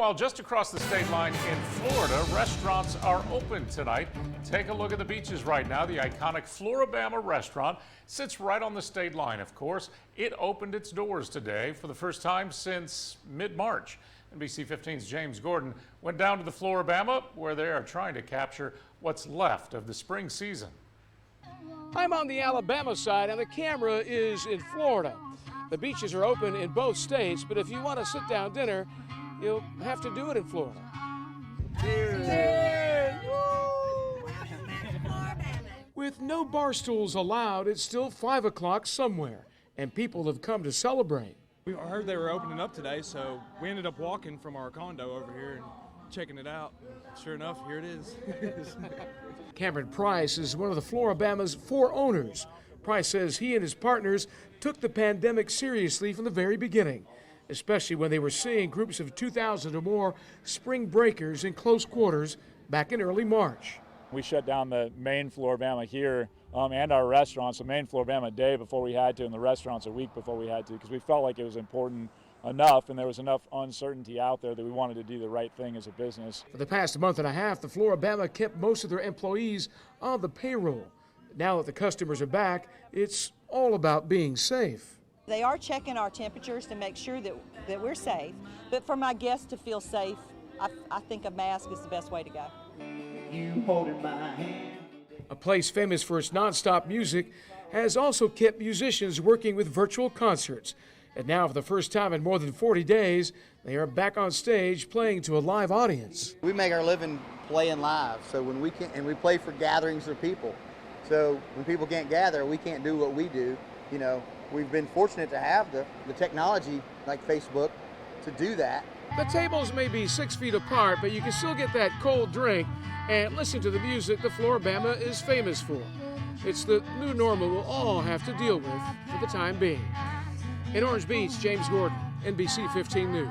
Meanwhile, just across the state line in Florida, restaurants are open tonight. Take a look at the beaches right now. The iconic Flora-Bama restaurant sits right on the state line, of course. It opened its doors today for the first time since mid-March. NBC 15's James Gordon went down to the Flora-Bama, where they are trying to capture what's left of the spring season. I'm on the Alabama side, and the camera is in Florida. The beaches are open in both states, but if you want to sit down dinner, you'll have to do it in Florida. Cheers! Cheers! With no bar stools allowed, it's still 5 o'clock somewhere, and people have come to celebrate. We heard they were opening up today, so we ended up walking from our condo over here and checking it out. Sure enough, here it is. Cameron Price is one of the Flora-Bama's 4 owners. Price says he and his partners took the pandemic seriously from the very beginning, especially when they were seeing groups of 2,000 or more spring breakers in close quarters back in early March. We shut down the main Flora-Bama here and our restaurants, the main Flora-Bama a day before we had to, and the restaurants a week before we had to, because we felt like it was important enough and there was enough uncertainty out there that we wanted to do the right thing as a business. For the past month and a half, the Flora-Bama kept most of their employees on the payroll. Now that the customers are back, it's all about being safe. They are checking our temperatures to make sure that we're safe, but for my guests to feel safe, I think a mask is the best way to go. You holding my hand. A place famous for its nonstop music has also kept musicians working with virtual concerts. And now, for the first time in more than 40 days, they are back on stage playing to a live audience. We make our living playing live, so when we can, and we play for gatherings of people. So when people can't gather, we can't do what we do. You know, we've been fortunate to have the technology like Facebook to do that. The tables may be 6 feet apart, but you can still get that cold drink and listen to the music the Flora-Bama is famous for. It's the new normal we'll all have to deal with for the time being. In Orange Beach, James Gordon, NBC 15 News.